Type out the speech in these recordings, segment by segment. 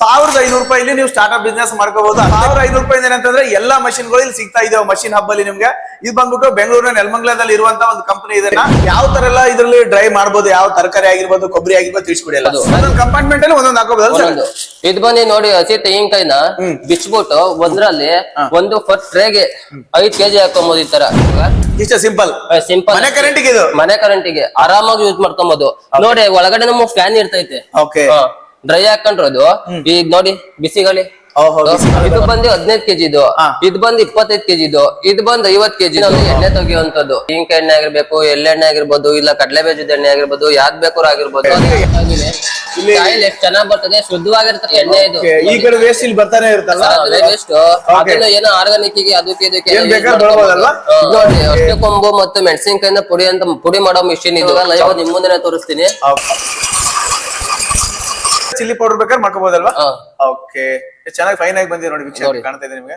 ₹1500 ನೀವು startup business ಮಾಡ್ಕೋಬಹುದು. ₹1500 ಏನಂತಂದ್ರೆ ಎಲ್ಲಾ ಮಷಿನ್ಗಳು ಇಲ್ಲಿ ಸಿಗ್ತಾ ಇದಾವೆ ಮಷಿನ್ ಹಬ್ ಅಲ್ಲಿ ನಿಮ್ಗೆ. ಇದು ಬಂದ್ಬಿಟ್ಟು ಬೆಂಗಳೂರಿನ ನೆಲಮಂಗಲದಲ್ಲಿ ಇರುವಂತ ಒಂದು ಕಂಪನಿ. ಇದನ್ನ ಯಾವ ತರ ಎಲ್ಲ ಇದ್ರಲ್ಲಿ ಡ್ರೈವ್ ಮಾಡಬಹುದು, ಯಾವ ತರಕಾರಿ ಆಗಿರ್ಬೋದು, ಕೊಬ್ಬರಿ ಆಗಿರ್ಬೋದು ತಿಳಿಸ್ಕೊಡಿ. ಒಂದೊಂದು ಕಂಪಾರ್ಟ್ಮೆಂಟ್ ಅಲ್ಲಿ ಒಂದೊಂದು ಹಾಕೋಬಹುದು. ಇದು ಬಂದು ನೋಡಿ ಹಸಿ ತೆಂಗಿನಕಾಯಿನ ಬಿಚ್ಬಿಟ್ಟು ಒಂದ್ರಲ್ಲಿ ಒಂದು ಫಸ್ಟ್ ಟ್ರೇಗೆ 5 kg ಹಾಕೊಂಬೋದು. ಈ ತರ ಇಷ್ಟ ಸಿಂಪಲ್ ಮನೆ ಕರೆಂಟಿಗೆ ಆರಾಮಾಗಿ ಯೂಸ್ ಮಾಡ್ಕೊಬಹುದು. ನೋಡಿ ಒಳಗಡೆ ನಮ್ಮ ಫ್ಯಾನ್ ಇರ್ತೈತೆ, ಡ್ರೈ ಹಾಕೊಂಡ್ರದು. ಈಗ ನೋಡಿ ಬಿಸಿಗಾಳಿ ಇದು ಬಂದು 15 kg ಇದು, ಇದು ಬಂದು 25 kg ಇದು, ಇದು ಬಂದು 50 kg. ಎಣ್ಣೆ ತೆಗಿಯುವಂತದ್ದು ತೆಂಗಿನಕಾಯಿ ಎಣ್ಣೆ ಆಗಿರ್ಬೇಕು, ಎಳ್ಳೆಣ್ಣೆ ಆಗಿರ್ಬೋದು, ಇಲ್ಲ ಕಡಲೆ ಬೀಜದ ಎಣ್ಣೆ ಆಗಿರ್ಬೋದು, ಯಾವ್ದ್ ಬೇಕಾದ್ರೂ ಆಗಿರ್ಬೋದು. ಆಯಿಲ್ ಎಷ್ಟು ಚೆನ್ನಾಗ್ ಬರ್ತದೆ, ಶುದ್ಧವಾಗಿರ್ತದೆ ಎಣ್ಣೆ. ಇದು ಈ ಕಡೆ ವೇಸ್ಟ್ ಇಲ್ಲಿ ಬರ್ತಾನೆ ಇರುತ್ತಲ್ಲ, ವೇಸ್ಟ್ ಅದನ್ನ ಏನೋ ಆರ್ಗಾನಿಕ್ ಗೆ ಅದಕ್ಕೆ ನೋಡಿ. ಅಷ್ಟೇ ಕೊಂಬು ಮತ್ತು ಮೆಣಸಿನಕಾಯಿನ ಪುಡಿ ಮಾಡೋ ಮಿಷಿನ್ ಇದು. ಲೈವ್ ನಿಮ್ ಮುಂದೆ ತೋರಿಸ್ತೀನಿ. ಚಿಲ್ಲಿ ಪೌಡರ್ ಬೇಕಾದ್ರೆ ಮಾಡ್ಕೋಬಹುದಲ್ವಾ? ಓಕೆ, ಚೆನ್ನಾಗಿ ಫೈನ್ ಆಗಿ ಬಂದಿದೆ ನೋಡಿ. ವೀಕ್ಷಕರು ಕಾಣ್ತಾ ಇದೆ ನಿಮಗೆ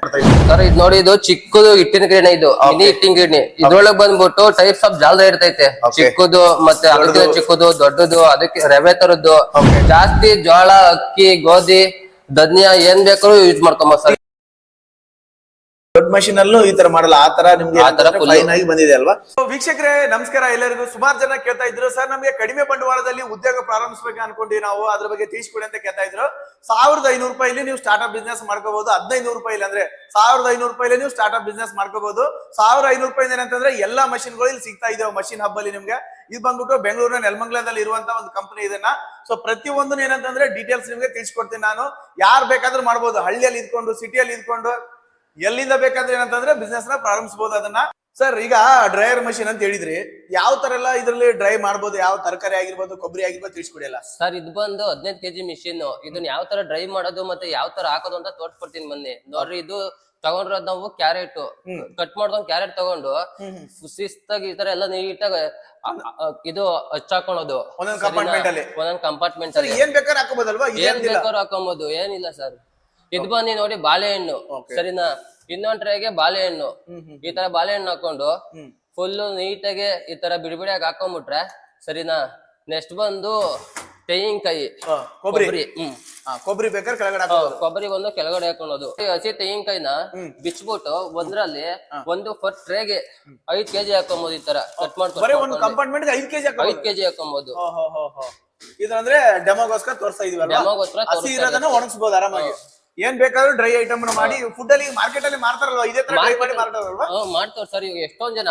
ಸರ್. ಇದು ನೋಡಿ, ಇದು ಚಿಕ್ಕದು ಹಿಟ್ಟಿನ ಗಿರಣಿ, ಇದು ಮಿನಿ ಹಿಟ್ಟಿನ ಗಿರಣಿ. ಇದ್ರೊಳಗೆ ಬಂದ್ಬಿಟ್ಟು ಟೈಪ್ಸ್ ಆಫ್ ಜಾಲ ಇರ್ತೈತೆ. ಚಿಕ್ಕದು ಮತ್ತೆ ಅದಕ್ಕೆ ಚಿಕ್ಕದು, ದೊಡ್ಡದು, ಅದಕ್ಕೆ ರವೆ ತರದ್ದು. ಜಾಸ್ತಿ ಜೋಳ, ಅಕ್ಕಿ, ಗೋಧಿ, ಧನಿಯಾ ಏನ್ ಬೇಕಾದ್ರೂ ಯೂಸ್ ಮಾಡ್ಕೊಂಬೋದು ಸರ್. ದೊಡ್ಡ ಮಷಿನ್ ಅಲ್ಲೂ ಈ ತರ ಮಾಡಲ್ಲ, ಆ ತರ ನಿಮ್ಗೆ ಫೈನ್ ಆಗಿ ಬಂದಿದೆ ಅಲ್ವಾ? ವೀಕ್ಷಕರೇ ನಮಸ್ಕಾರ ಎಲ್ಲರಿಗೂ. ಸುಮಾರು ಜನ ಕೇಳ್ತಾ ಇದ್ರು, ಸರ್ ನಮ್ಗೆ ಕಡಿಮೆ ಬಂಡವಾಳದಲ್ಲಿ ಉದ್ಯೋಗ ಪ್ರಾರಂಭಿಸಬೇಕು ಅನ್ಕೊಂಡ್ವಿ ನಾವು, ಅದ್ರ ಬಗ್ಗೆ ತಿಳಿಸ್ಕೊಡಿ ಅಂತ ಕೇಳ್ತಾ ಇದ್ರು. ₹1500 ನೀವು ಸ್ಟಾರ್ಟ್ಅಪ್ ಬಿಸ್ನೆಸ್ ಮಾಡ್ಕೋಬಹುದು. ₹1500 ಅಂದ್ರೆ ₹1500 ನೀವು ಸ್ಟಾರ್ಟ್ಅಪ್ ಬಿಸ್ನೆಸ್ ಮಾಡ್ಕೋಬಹುದು. ₹1500 ಏನಂತಂದ್ರೆ ಎಲ್ಲಾ ಮಷಿನ್ಗಳು ಇಲ್ಲಿ ಸಿಗ್ತಾ ಇದಾವೆ ಮಷಿನ್ ಹಬ್ ಅಲ್ಲಿ ನಿಮ್ಗೆ. ಇದು ಬಂದ್ಬಿಟ್ಟು ಬೆಂಗಳೂರಿನ ನೆಲಮಂಗಲದಲ್ಲಿ ಇರುವಂತ ಒಂದು ಕಂಪನಿ. ಇದನ್ನ ಪ್ರತಿಯೊಂದು ಏನಂತಂದ್ರೆ ಡೀಟೇಲ್ಸ್ ನಿಮ್ಗೆ ತಿಳಿಸ್ಕೊಡ್ತೀನಿ ನಾನು. ಯಾರು ಬೇಕಾದ್ರೂ ಮಾಡ್ಬೋದು, ಹಳ್ಳಿಯಲ್ಲಿ ಇದ್ಕೊಂಡು, ಸಿಟಿಯಲ್ಲಿ ಇದ್ಕೊಂಡು, ಎಲ್ಲಿಂದ ಬೇಕಾದ್ರೆ ಏನಂತಂದ್ರೆ ಬಿಸ್ನೆಸ್ ನ ಪ್ರಾರಂಭಿಸಬಹುದು ಅದನ್ನ. ಸರ್ ಈಗ ಡ್ರೈಯರ್ ಮಷಿನ್ ಅಂತ ಹೇಳಿದ್ರಿ, ಯಾವ ತರ ಎಲ್ಲ ಇದ್ರಲ್ಲಿ ಡ್ರೈ ಮಾಡಬಹುದು, ಯಾವ ತರಕಾರಿ ಆಗಿರ್ಬೋದು, ಕೊಬ್ಬರಿ ಆಗಿರ್ಬೋದು ತಿಳಿಸ್ಕೊಡಿ ಅಲ್ಲ ಸರ್. ಇದು ಬಂದು 15 kg ಮಿಷಿನ್. ಇದನ್ನ ಯಾವ ತರ ಡ್ರೈ ಮಾಡೋದು ಮತ್ತೆ ಯಾವ ತರ ಹಾಕೋದು ಅಂತ ತೋರ್ಸ್ಕೊಡ್ತೀನಿ ಬನ್ನಿ. ನೋಡ್ರಿ, ಇದು ತಗೊಂಡ್ರದ್ ನಾವು ಕ್ಯಾರೆಟ್ ಕಟ್ ಮಾಡ್ಕೊಂಡ್ ಕ್ಯಾರೆಟ್ ತಗೊಂಡು ಶಿಸ್ತಾಗಿ ಈ ತರ ಎಲ್ಲ ನೀಟಾಗಿ ಇದು ಹಚ್ಚಾಕೊಳೋದು ಒಂದೊಂದು ಕಂಪಾರ್ಟ್ಮೆಂಟ್ ಅಲ್ಲಿ. ಏನ್ ಬೇಕಾದ್ರೂ ಹಾಕೋಬಹುದಲ್ವಾ? ಏನ್ ಬೇಕಾದ್ರೂ ಹಾಕೋಬಹುದು, ಏನಿಲ್ಲ ಸರ್. ಇದು ಬಂದು ನೋಡಿ ಬಾಳೆಹಣ್ಣು, ಸರಿನಾ? ಇನ್ನೊಂದ್ ಟ್ರೇಗೆ ಬಾಳೆಹಣ್ಣು, ಈ ತರ ಬಾಳೆಹಣ್ಣು ಹಾಕೊಂಡು ಫುಲ್ ನೀಟಾಗಿ ಈ ತರ ಬಿಡಿಬಿಡಿಯಾಗಿ ಹಾಕೊಂಡ್ಬಿಟ್ರೆ ಸರಿನಾ? ನೆಕ್ಸ್ಟ್ ಬಂದು ತೆಂಗಿನಕಾಯಿ, ಕೊಬ್ಬರಿ ಬೇಕಾದ್ರೆ ಕೆಳಗಡೆ ಕೊಬ್ಬರಿ ಒಂದು ಕೆಳಗಡೆ ಹಾಕೊಳ್ಳೋದು. ಹಸಿ ತೆಂಗಿನಕಾಯಿನ ಬಿಚ್ಬಿಟ್ಟು ಒಂದ್ರಲ್ಲಿ ಒಂದು ಫಸ್ಟ್ ಟ್ರೇಗೆ 5 kg ಹಾಕೊಂಬೋದು. ಈ ತರ ಕಟ್ ಮಾಡ್ಕೊಂಡು ಕಂಪಾರ್ಟ್ಮೆಂಟ್ 5 kg ಹಾಕೊಂಬೋದು. ಇದಂದ್ರೆ ಡೆಮೋಗೋಸ್ಕರ ತೋರಿಸ್ತಾ ಇದೀವಲ್ಲ, ಹಸಿ ಇರೋದನ್ನ ಒಣಗಿಸಬಹುದು ಆರಾಮಾಗಿ. ಏನ್ ಬೇಕಾದ್ರೂ ಡ್ರೈ ಐಟಮ್ ಮಾಡಿ ಫುಡ್ ಅಲ್ಲಿ ಮಾರ್ಕೆಟ್ ಅಲ್ಲಿ ಮಾರ್ತಾರಲ್ವಾ, ಇದೇ ತರ ಮಾಡ್ತಾರ ಸರ್. ಈಗ ಎಷ್ಟೊಂದ್ ಜನ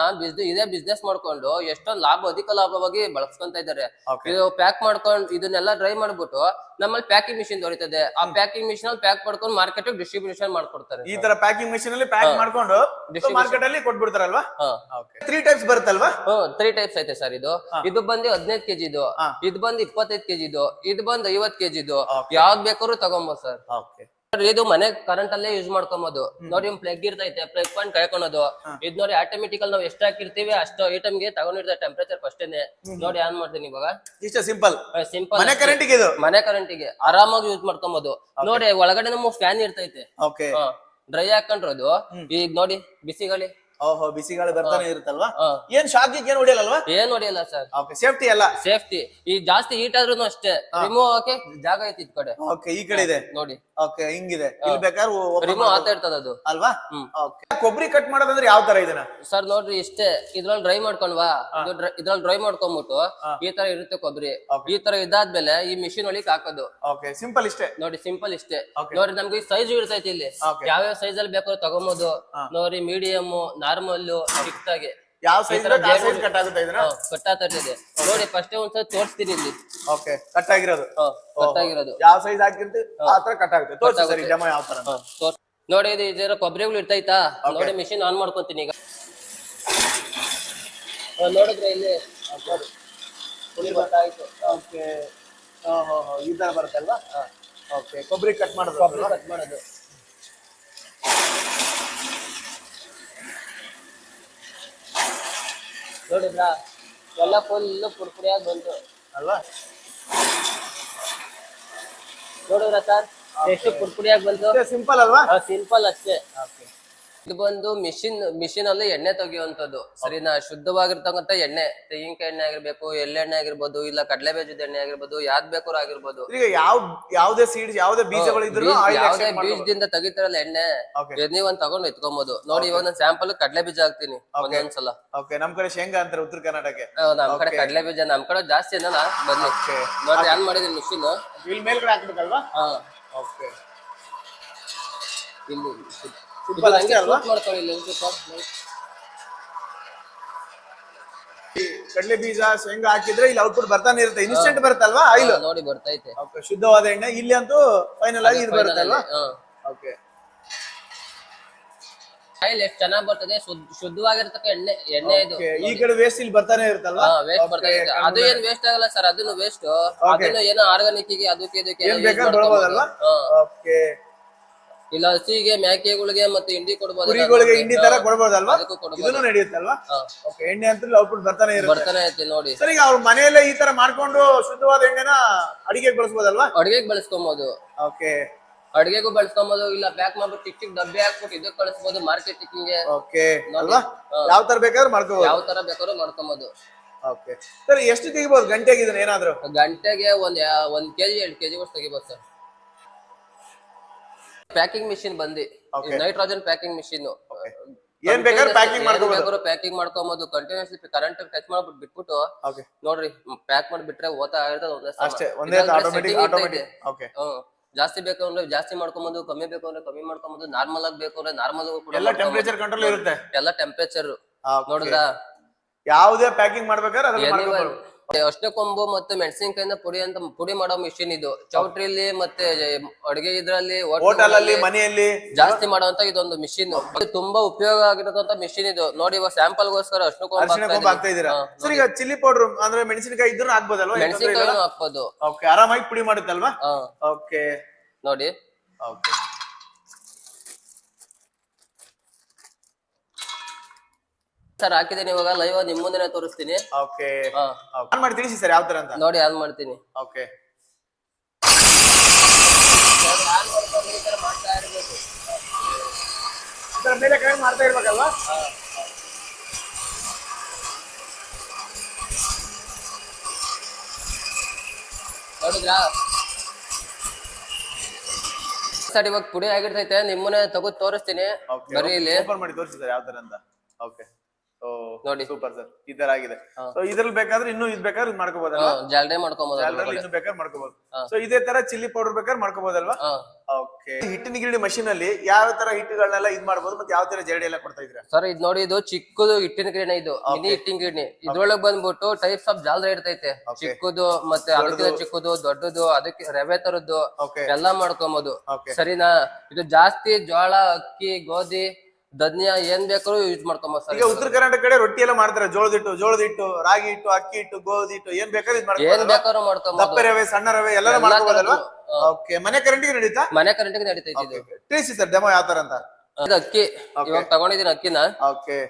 ಇದೇ ಬಿಸ್ನೆಸ್ ಮಾಡ್ಕೊಂಡು ಎಷ್ಟೊಂದ್ ಅಧಿಕ ಲಾಭವಾಗಿ ಬಳಸ್ಕೊಂತ ಇದಾರೆ. ಇದು ಪ್ಯಾಕ್ ಮಾಡ್ಕೊಂಡು ಇದನ್ನೆಲ್ಲ ಡ್ರೈ ಮಾಡ್ಬಿಟ್ಟು ನಮ್ಮಲ್ಲಿ ಪ್ಯಾಕಿಂಗ್ ಮಿಷಿನ್ ದೊರೀತದೆ. ಆ ಪ್ಯಾಕಿಂಗ್ ಮಿಷಿನ್ ಅಲ್ಲಿ ಪ್ಯಾಕ್ ಮಾಡ್ಕೊಂಡು ಮಾರ್ಕೆಟ್ ಡಿಸ್ಟ್ರಿಬ್ಯೂಷನ್ ಮಾಡ್ಕೊಡ್ತಾರೆ. ಈ ತರ ಪ್ಯಾಕಿಂಗ್ ಮಿಷಿನ್ ಅಲ್ಲಿ ಪ್ಯಾಕ್ ಮಾಡ್ಕೊಂಡು ಮಾರ್ಕೆಟ್ ಅಲ್ಲಿ ಕೊಟ್ಬಿಡ್ತಾರಲ್ವಾ? 3 ಟೈಪ್ಸ್ ಬರುತ್ತಲ್ವಾ? 3 ಟೈಪ್ಸ್ ಐತೆ ಸರ್. ಇದು ಬಂದು 15 kg ಇದು, ಇದು ಬಂದು 25 kg ಇದು, ಇದು ಬಂದು 50 kg ಇದು. ಯಾವ್ದ್ ಬೇಕಾದ್ರೂ ತಗೊಂಬೋದು ಸರ್. ಇದು ಮನೆ ಕರೆಂಟ್ ಅಲ್ಲೇ ಯೂಸ್ ಮಾಡ್ಕೊಬಹುದು. ನೋಡಿ ಪ್ಲಗ್ ಇರ್ತೈತೆ, ಪ್ಲಗ್ ಪಾಯಿಂಟ್ ಕಾಯ್ಕೊಳೋದು. ಇದ್ ನೋಡಿ ಆಟೋಮೆಟಿಕಲ್ ನಾವು ಎಷ್ಟು ಹಾಕಿರ್ತೀವಿ ಅಷ್ಟು ಐಟಮ್ ಗೆ ತಗೊಂಡಿರ್ತಾರೆ ಟೆಂಪರೇಚರ್ ಫಸ್ಟೇನೆ. ನೋಡಿ ಆನ್ ಮಾಡ್ತೀನಿ ಇವಾಗ. ಇಷ್ಟ ಸಿಂಪಲ್ ಮನೆ ಕರೆಂಟಿಗೆ ಆರಾಮಾಗಿ ಯೂಸ್ ಮಾಡ್ಕೊಬಹುದು. ನೋಡಿ ಒಳಗಡೆ ನಮ್ಮ ಫ್ಯಾನ್ ಇರ್ತೈತೆ, ಡ್ರೈ ಹಾಕೊಂಡ್ರದು. ಈಗ ನೋಡಿ ಬಿಸಿಗಾಳಿ, ಬಿಸಿಗಾಳಿ ಬರ್ತಾನೆ ಇರುತ್ತಲ್ವಾ? ಏನ್ ಶಾಕ್ ಏನ್ ಹೊಡಿಯಲ್ವಾ? ಏನ್ ಹೊಡಿಯಲ್ಲ ಸರ್. ಸೇಫ್ಟಿ ಅಲ್ಲ, ಸೇಫ್ಟಿ. ಈ ಜಾಸ್ತಿ ಹೀಟ್ ಆದ್ರೂ ಅಷ್ಟೇ ರಿಮೂವ್ ಹಾಕಿ ಜಾಗ ಐತಿ ಈ ಕಡೆ. ಈ ಕಡೆ ಇದೆ ನೋಡಿ, ಹಿಂಗಿದೆ. ಇಲ್ಲಿ ಬೇಕಾದ್ರೆ ರಿಮೂವ್ ಆಗ್ತಾ ಇರ್ತದ ಅದು ಅಲ್ವಾ? ಕೊಬ್ಬರಿ ಕಟ್ ಮಾಡೋದಂದ್ರೆ ಯಾವ ತರ ಇದನ್ನ ಸರ್? ನೋಡ್ರಿ ಇಷ್ಟೇ, ಇದ್ರಲ್ಲಿ ಡ್ರೈ ಮಾಡ್ಕೊಂಡ್ವಾ, ಇದ್ರಲ್ಲಿ ಡ್ರೈ ಮಾಡ್ಕೊಂಡ್ಬಿಟ್ಟು ಈ ತರ ಇರುತ್ತೆ ಕೊಬ್ಬರಿ. ಈ ತರ ಇದಾದ್ಮೇಲೆ ಈ ಮಿಷಿನ್ ಒಳಗೆ ಹಾಕೋದು. ಸಿಂಪಲ್ ಇಷ್ಟೇ ನೋಡಿ, ಸಿಂಪಲ್ ಇಷ್ಟೇ. ನೋಡಿ ನಮ್ಗೆ ಸೈಜ್ ಇರ್ತೈತಿ ಇಲ್ಲಿ, ಯಾವ್ಯಾವ ಸೈಜ್ ಅಲ್ಲಿ ಬೇಕಾದ್ರೂ ತಗೊಂಬೋದು. ನೋಡಿ ಮೀಡಿಯಮ್, ನಾರ್ಮಲ್, ಚಿಕ್ಕದಾಗಿ ಯಾವ ಸೈಜ್ ಕಟ್ ಆಗುತ್ತೆ ಇದನ್ನ ಕಟ್ ಆಗ್ತಿದೆ. ನೋಡಿ ಫಸ್ಟ್ ಒಂದ್ಸಲ ತೋರಿಸ್ತೀನಿ ಇಲ್ಲಿ. ಕಟ್ ಆಗಿರೋದು ಯಾವ ಸೈಜ್ ಹಾಕಿರ್ತೀವಿ ಆ ತರ ಕಟ್ ಆಗುತ್ತೆ. ತೋರಿಸಿ ಡೆಮೋ ಯಾವ ತರ ನೋಡಿ. ಇದು ಇದರ ಕೊಬ್ಬರಿಗಳು ಇರ್ತೈತಾ? ನೋಡಿ ಮಿಷಿನ್ ಆನ್ ಮಾಡ್ಕೊಂತೀನಿ ಈಗ. ನೋಡಿದ್ರೆ ಇಲ್ಲಿ ಪುಳಿ ಬರ್ತಾಯ್ತು. ಈ ತರ ಬರುತ್ತಲ್ವಾ? ಕೊಬ್ಬರಿ ಕಟ್ ಮಾಡೋದು. ನೋಡಿದ್ರಾ ಎಲ್ಲ ಫುಲ್ ಪುಡಿಯಾಗಿ ಬಂತು ಅಲ್ವಾ? ನೋಡಿದ್ರ ಸರ್ ಎಷ್ಟು ಪುಡಿಯಾಗಿ ಬಂತು? ಸಿಂಪಲ್ ಅಲ್ವಾ? ಸಿಂಪಲ್ ಅಷ್ಟೇ. ಇದು ಬಂದು ಮಿಷಿನ್ ಅಲ್ಲಿ ಎಣ್ಣೆ ತೆಗಿಯುವಂತದ್ದು ಸರಿನಾ. ಶುದ್ಧವಾಗಿರ್ತಕ್ಕಂಥ ಎಣ್ಣೆ, ತೆಂಗಿನಕಾಯಿ ಎಣ್ಣೆ ಆಗಿರ್ಬೇಕು, ಎಳ್ಳೆಣ್ಣೆ ಆಗಿರ್ಬೋದು, ಇಲ್ಲ ಕಡಲೆ ಬೀಜದ ಎಣ್ಣೆ ಆಗಿರ್ಬೋದು, ಯಾವ್ದ್ ಬೇಕಾದ್ರೂ ಆಗಿರ್ಬೋದು. ಈಗ ಯಾವ್ದೇ ಸೀಡ್ಸ್ ಯಾವ್ದೇ ಬೀಜಗಳಿದ್ರು ಯಾವ್ದೇ ಬೀಜದಿಂದ ತೆಗಿತಾರಲ್ಲ ಎಣ್ಣೆ, ನೀವೊಂದ್ ತಗೊಂಡು ಇಟ್ಕೊಬಹುದು. ನೋಡಿ ಇವಾಗ ನಾನು ಸ್ಯಾಂಪಲ್ ಕಡಲೆ ಬೀಜ ಹಾಕ್ತೀನಿ ಒಂದೊಂದ್ಸಲ. ನಮ್ ಕಡೆ ಶೇಂಗಾ ಅಂತಾರೆ ಉತ್ತರ ಕರ್ನಾಟಕ. ನಮ್ ಕಡೆ ಕಡಲೆ ಬೀಜ, ನಮ್ ಕಡೆ ಜಾಸ್ತಿ ಏನಲ್ಲ. ಬನ್ನಿ ನೋಡಿ ಏನ್ ಮಾಡಿದೀನಿ ಮಿಷಿನ್ ಇಲ್ಲಿ ಮೇಲ್ಗಡೆ ಹಾಕ್ಬೇಕಲ್ವಾ? ಇಲ್ಲಿ ಕಡಲೆ ಬೀಜ ಶೇಂಗಾ ಹಾಕಿದ್ರೆ ಇಲ್ಲಿ ಔಟ್ಪುಟ್ ಬರ್ತಾನೆ ಇರುತ್ತೆ, ಇನ್ಸ್ಟೆಂಟ್ ಬರುತ್ತಲ್ವಾ ಆಯಿಲ್? ನೋಡಿ ಬರ್ತೈತೆ ಶುದ್ಧವಾದ ಎಣ್ಣೆ. ಇಲ್ಲಿ ಅಂತೂ ಫೈನಲ್ ಆಗಿ ಇದು ಬರುತ್ತಲ್ವಾ? ಓಕೆ. ಆಯಿಲ್ ಎಷ್ಟು ಚೆನ್ನಾಗಿ ಬರ್ತದೆ, ಶುದ್ಧವಾಗಿರ್ತಕ್ಕ ಎಣ್ಣೆ ಇದು. ಈ ಕಡೆ ವೇಸ್ಟ್ ಇಲ್ಲಿ ಬರ್ತಾನೆ ಇರುತ್ತಲ್ವಾ? ವೇಸ್ಟ್ ಬರ್ತಾ ಇದೆ. ಅದು ಏನ್ ವೇಸ್ಟ್ ಆಗಲ್ಲ ಸರ್, ಅದನ್ನು ವೇಸ್ಟ್. ಅದನ್ನು ಏನೋ ಆರ್ಗಾನಿಕ್ ಗೆ ಅದಕ್ಕೆ ಇದಕ್ಕೆ ಓಕೆ. ಇಲ್ಲ ಹಸಿಗೆ, ಮೇಕೆಗಳಿಗೆ ಮತ್ತೆ ಹಿಂಡಿ ಕೊಡ್ಬೋದು, ಕುರಿಗಳಿಗೆ ಹಿಂಡಿ ತರ ಕೊಡ್ಬೋದಲ್ವಾ? ಇದನ್ನು ನಡೆಯುತ್ತಲ್ವಾ? ಓಕೆ. ಎಣ್ಣೆ ಅಂತ ಔಟ್ಪುಟ್ ಬರ್ತಾನೆ ಐತೆ ನೋಡಿ ಸರ್. ಈಗ ಅವ್ರ ಮನೆಯಲ್ಲೇ ಈ ತರ ಮಾಡ್ಕೊಂಡು ಶುದ್ಧವಾದ ಎಣ್ಣೆನ ಅಡಿಗೆಗೆ ಬಳಸಬಹುದಲ್ವಾ? ಅಡಿಗೆಗೆ ಬಳಸ್ಕೊಬಹುದು. ಓಕೆ. ಅಡಿಗೆಗೂ ಬಳಸ್ಕೊಬಹುದು, ಇಲ್ಲ ಪ್ಯಾಕ್ ಮಾಡ್ಬಿಟ್ಟು ಚಿಕ್ಕ ಡಬ್ಬೆ ಹಾಕ್ಬಿಟ್ಟು ಇದಕ್ಕೆ ಕಳಿಸಬಹುದು ಮಾರ್ಕೆಟಿಂಗ್ ಗೆ. ಓಕೆ ಅಲ್ವಾ? ಯಾವ ತರ ಬೇಕಾದ್ರೂ ಮಾಡ್ಕೋಬಹುದು, ಯಾವ ತರ ಬೇಕಾದ್ರೂ ಮಾಡ್ಕೊಬಹುದು. Okay sir. ಎಷ್ಟು ತೆಗಿಬಹುದು ಗಂಟೆಗೆ ಇದನ್ನ? ಏನಾದ್ರು ಗಂಟೆಗೆ ಒಂದ್ ಕೆಜಿ 2 ಕೆಜಿ ಅಷ್ಟು ತೆಗಿಬಹುದು ಸರ್. ಪ್ಯಾಕಿಂಗ್ ಮಿಷಿನ್ ಬಂದಿ, ನೈಟ್ರೋಜನ್ ಪ್ಯಾಕಿಂಗ್ ಮಿಷಿನ್. ಏನ್ ಬೇಕಾದ್ರೂ ಪ್ಯಾಕಿಂಗ್ ಮಾಡ್ಕೋಬಹುದು, ಪ್ಯಾಕಿಂಗ್ ಮಾಡ್ಕೊಬಹುದು. ಕಂಟಿನ್ಯೂಸ್ಲಿ ಕರೆಂಟ್ ಟಚ್ ಮಾಡ್ಬಿಟ್ಟು ಬಿಟ್ಬಿಟ್ಟು ನೋಡ್ರಿ ಪ್ಯಾಕ್ ಮಾಡಿಬಿಟ್ರೆ ಓದ್ತಾ ಇರ್ತದೆ ಅಷ್ಟೇ. ಒಂದೇ ಆಟೋಮೆಟಿಕ್. ಓಕೆ. ಜಾಸ್ತಿ ಬೇಕು ಅಂದ್ರೆ ಜಾಸ್ತಿ ಮಾಡ್ಕೊಬಹುದು, ಕಮ್ಮಿ ಬೇಕು ಅಂದ್ರೆ ಕಮ್ಮಿ ಮಾಡ್ಕೊಬಹುದು, ನಾರ್ಮಲ್ ಆಗಿ ಬೇಕು ಅಂದ್ರೆ ನಾರ್ಮಲ್ ಎಲ್ಲ ಟೆಂಪರೇಚರ್ ಕಂಟ್ರೋಲ್ ಇರುತ್ತೆ. ಎಲ್ಲ ಟೆಂಪರೇಚರ್ ನೋಡಿದ್ರಾ? ಯಾವುದೇ ಪ್ಯಾಕಿಂಗ್ ಮಾಡ್ಬೇಕಾದ್ರೆ ಅಷ್ಟೇ ಕೊಂಬು ಮತ್ತೆ ಮೆಣಸಿನಕಾಯಿನ ಪುಡಿ ಮಾಡೋ ಮಿಷಿನ್ ಇದು. ಚೌಟ್ರಿಲಿ ಮತ್ತೆ ಅಡಿಗೆ ಇದ್ರಲ್ಲಿ ಹೋಟೆಲ್ ಅಲ್ಲಿ ಮನೆಯಲ್ಲಿ ಜಾಸ್ತಿ ಮಾಡುವಂತ ಇದೊಂದು ಮಿಷಿನ್. ತುಂಬಾ ಉಪಯೋಗ ಆಗಿರೋದಂತ ಮಿಷಿನ್ ಇದು. ನೋಡಿ ಇವಾಗ ಸ್ಯಾಂಪಲ್ ಗೋಸ್ಕರ ಅರ್ಶಿನ ಕೊಂಬು ಹಾಕ್ತಾ ಇದೀರಾ ಸರ್. ಈಗ ಚಿಲ್ಲಿ ಪೌಡರ್ ಅಂದ್ರೆ ಮೆಣಸಿನಕಾಯಿ ಇದ್ರೂ ಹಾಕ್ಬೋದಲ್ವಾ? ಮೆಣಸಿನಕಾಯಿ ಹಾಕ್ಬೋದು. ಓಕೆ. ಆರಾಮಾಗಿ ಪುಡಿ ಮಾಡುತ್ತಲ್ವಾ? ಓಕೆ. ನೋಡಿ ಓಕೆ ಸರ್ ಹಾಕಿದ್ದೀನಿ. ಇವಾಗ ಲೈವ್ ನಿಮ್ ಮುಂದೆ ತೋರಿಸ್ತೀನಿ. ಓಕೆ. ಆನ್ ಮಾಡಿ ತಿಳಿಸಿ ಸರ್ ಯಾವ ತರ ಅಂತ. ನೋಡಿ ಆನ್ ಮಾಡ್ತೀನಿ. ಓಕೆ. ಮಾಡ್ತಾ ಇರ್ಬೇಕು, ಇದರ ಮೇಲೆ ಕೈ ಮಾಡ್ತಾ ಇರ್ಬೇಕಲ್ವಾ? ನೋಡಿದ್ರಾ ಸರ್? ಇವಾಗ ಪುಡಿ ಆಗಿರ್ತೈತೆ, ನಿಮ್ಮನೆ ತಗೋ ತೋರಿಸ್ತೀನಿ. ಬರೀ ಇಲ್ಲಿ ಓಪನ್ ಮಾಡಿ ತೋರಿಸಿ ಸರ್ ಯಾವ ತರ ಅಂತ. ಓಕೆ. ನೋಡಿ ಸೂಪರ್ ಸರ್. ಈ ತರ ಆಗಿದೆ. ಸೊ ಇದ್ರಲ್ಲಿ ಬೇಕಾದ್ರೆ ಇನ್ನೂ ಇದ್ ಬೇಕಾದ್ರೆ ಮಾಡ್ಕೋಬಹುದಲ್ವಾ? ಜಾಲ್ಡೆ ಮಾಡ್ಕೋಬಹುದು, ಇನ್ನು ಬೇಕಾದ್ರೆ ಮಾಡ್ಕೋಬಹುದು. ಸೊ ಇದೇ ತರ ಚಿಲ್ಲಿ ಪೌಡರ್ ಬೇಕಾದ್ರೆ ಮಾಡ್ಕೋಬಹುದಲ್ವಾ? ಓಕೆ. ಹಿಟ್ಟಿನ ಗಿರಣಿ ಮಷೀನ್ ಅಲ್ಲಿ ಯಾವ ತರ ಹಿಟ್ಟುಗಳನ್ನೆಲ್ಲ ಇದ್ ಮಾಡಬಹುದು, ಮತ್ತೆ ಯಾವ ತರ ಜರಡಿ ಎಲ್ಲ ಕೊಡ್ತಾ ಇದ್ರ ಸರ್? ಇದು ನೋಡಿ, ಇದು ಚಿಕ್ಕದು ಹಿಟ್ಟಿನ ಗಿರಣಿ, ಇದು ಮಿನಿ ಹಿಟ್ಟಿನ ಗಿರಣಿ. ಇದ್ರೊಳಗೆ ಬಂದ್ಬಿಟ್ಟು ಟೈಪ್ಸ್ ಆಫ್ ಜಾಲ್ರೆ ಇರ್ತೈತೆ. ಚಿಕ್ಕದು ಮತ್ತೆ ಅದಕ್ಕಿಂತ ಚಿಕ್ಕದು, ದೊಡ್ಡದು, ಅದಕ್ಕೆ ರವೆ ತರದ್ದು ಎಲ್ಲಾ ಮಾಡ್ಕೊಬಹುದು ಸರಿನಾ. ಇದು ಜಾಸ್ತಿ ಜೋಳ, ಅಕ್ಕಿ, ಗೋಧಿ, ಧನ್ಯ ಏನ್ ಬೇಕಾದ್ರೂ ಯೂಸ್ ಮಾಡ್ಕೊಬಹುದು ಸರ್. ಈಗ ಉತ್ತರ ಕರ್ನಾಟಕ ಕಡೆ ರೊಟ್ಟಿ ಎಲ್ಲ ಮಾಡ್ತಾರೆ. ಜೋಳದ ಹಿಟ್ಟು, ರಾಗಿ ಹಿಟ್ಟು, ಅಕ್ಕಿ ಹಿಟ್ಟು, ಗೋಧಿ ಹಿಟ್ಟು ಏನ್ ಬೇಕಾದ್ರೂ ಏನ್ ಬೇಕಾದ್ರೂ ಮಾಡ್ಕೊಬಹುದು. ದಪ್ಪ ರವೆ, ಸಣ್ಣ ರವೆ ಎಲ್ಲ ಮಾಡ್ಕೋಬಹುದಲ್ವಾ? ಓಕೆ. ಮನೆ ಕರೆಂಟಿಗೆ ನಡೀತಾ? ಮನೆ ಕರೆಂಟಿಗೆ ನಡೀತೈತಿ ಇದು. ತಿಳಿಸಿ ಸರ್ ಡೆಮೋ ಯಾವ ತರ ಅಂತ. ಇದು ಅಕ್ಕಿ ಇವಾಗ ತಗೊಂಡಿದ್ದೀನಿ ಅಕ್ಕಿನ. ಓಕೆ.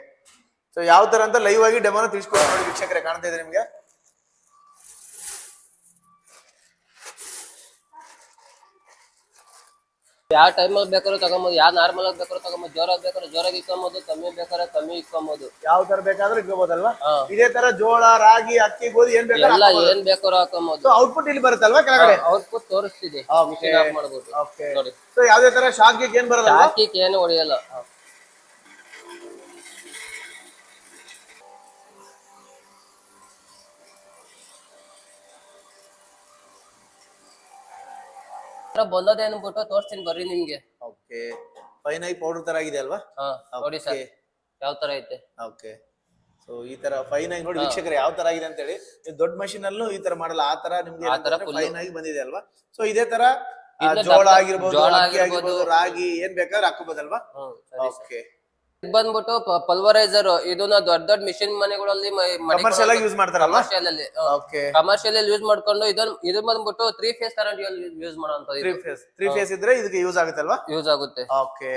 ಸೊ ಯಾವ ತರ ಅಂತ ಲೈವ್ ಆಗಿ ಡೆಮೋನ ತಿಳಿಸ್ಕೊಡಿ ನೋಡಿ ವೀಕ್ಷಕರೇ. ಕಾಣ್ತಾ ಇದೆ ನಿಮ್ಗೆ? ಯಾವ ಟೈಮಲ್ಲಿ ಬೇಕಾದ್ರೂ ತಗೊಂಬೋದು, ಯಾವ ನಾರ್ಮಲ್ ಆಗಿ ಬೇಕಾದ್ರೂ ತಗೊಂಬೋದು, ಜೋರಾಗಿ ಬೇಕಾದ್ರೆ ಜೋರಾಗಿ ಇಕ್ಕೊಬೋದು, ಕಮ್ಮಿ ಬೇಕಾದ್ರೆ ಕಮ್ಮಿ ಇಕ್ಕೊಬೋದು. ಯಾವ ತರ ಬೇಕಾದ್ರೂ ಇಕ್ಕೋಬಹುದಲ್ವಾ? ಇದೇ ತರ ಜೋಳ, ರಾಗಿ, ಅಕ್ಕಿ, ಗೋಧಿ ಏನ್ ಬೇಕಾದ್ರೂ ಎಲ್ಲ ಏನ್ ಬೇಕಾದ್ರೂ ಹಾಕೋಬಹುದು. ಔಟ್ಪುಟ್ ಇಲ್ಲಿ ಬರುತ್ತಲ್ವಾ ಕೆಳಗಡೆ? ಔಟ್ಪುಟ್ ತೋರಿಸ್ತಿದೆ, ಮಿಷಿನ್ ಆಫ್ ಮಾಡಬಹುದು ನೋಡಿ. ಸೊ ಯಾವ್ದೇ ತರ ಶಾಕ್ ಏನ್ ಬರಲ್ಲ, ಶಾಕ್ ಏನು ಹೊಡೆಯಲ್ಲ. ಬಂದದೆ ಅನ್ಬಿಟ್ಟು ತೋರಿಸ್ತೀನಿ ಬರ್ರಿ ನಿಮ್ಗೆ. ಓಕೆ. ಫೈನ್ ಆಗಿ ಪೌಡರ್ ತರ ಆಗಿದೆ ಅಲ್ವಾ? ನೋಡಿ ಸರ್ ಯಾವ ತರ ಐತೆ. ಓಕೆ. ಸೊ ಈ ತರ ಫೈನ್ ಆಗಿ ನೋಡಿ ವೀಕ್ಷಕರೇ ಯಾವ ತರ ಆಗಿದೆ ಅಂತ ಹೇಳಿ. ದೊಡ್ಡ ಮಷೀನ್ ಅಲ್ಲೂ ಈ ತರ ಮಾಡಲ್ಲ, ಆ ತರ ನಿಮ್ಗೆ ಫೈನ್ ಆಗಿ ಬಂದಿದೆ ಅಲ್ವಾ? ಸೊ ಇದೇ ತರ ಜೋಳ ಆಗಿರ್ಬೋದು, ಅಕ್ಕಿ ಆಗಿರ್ಬೋದು, ರಾಗಿ ಏನ್ ಬೇಕಾದ್ರೆ ಹಾಕೋಬಹುದಲ್ವಾ? ಓಕೆ. ಬಂದ್ಬಿಟ್ಟು ಪಲ್ವರೈಸರ್, ಇದನ್ನ ದೊಡ್ಡ ದೊಡ್ಡ ಮಿಷಿನ್ ಮನೆಗಳಲ್ಲಿ ಕಮರ್ಷಿಯಲ್ ಆಗಿ ಯೂಸ್ ಮಾಡ್ತಾರಲ್ವಾ? ಕಮರ್ಷಿಯಲ್ ಅಲ್ಲಿ ಯೂಸ್ ಮಾಡ್ಕೊಂಡು ಇದು ಬಂದ್ಬಿಟ್ಟು 3 ಫೇಸ್ ಕರೆಂಟ್ ಯೂಸ್ ಮಾಡೋಂತ. 3 ಫೇಸ್ ಇದ್ರೆ ಇದಕ್ಕೆ ಯೂಸ್ ಆಗುತ್ತಲ್ವಾ? ಯೂಸ್ ಆಗುತ್ತೆ. ಓಕೆ.